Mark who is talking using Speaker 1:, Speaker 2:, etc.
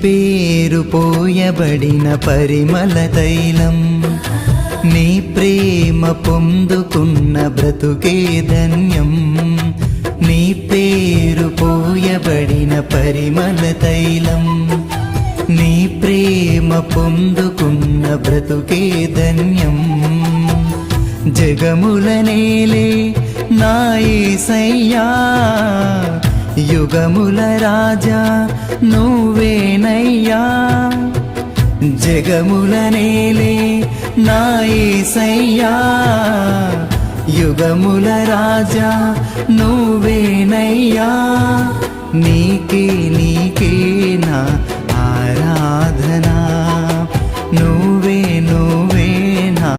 Speaker 1: పేరు పోయబడిన పరిమళ తైలం, నీ ప్రేమ పొందుకున్న బ్రతుకే ధన్యం. నీ పేరు పోయబడిన పరిమళ తైలం, నీ ప్రేమ పొందుకున్న బ్రతుకే ధన్యం. జగముల నేలే నా యేసయ్యా, యుగముల రాజా నువ్వేనయ్యా. జగముల నేలే నా యేసయ్యా, యుగముల రాజా నువ్వేనయ్యా. నీకే నీకే నా ఆరాధనా, నువ్వు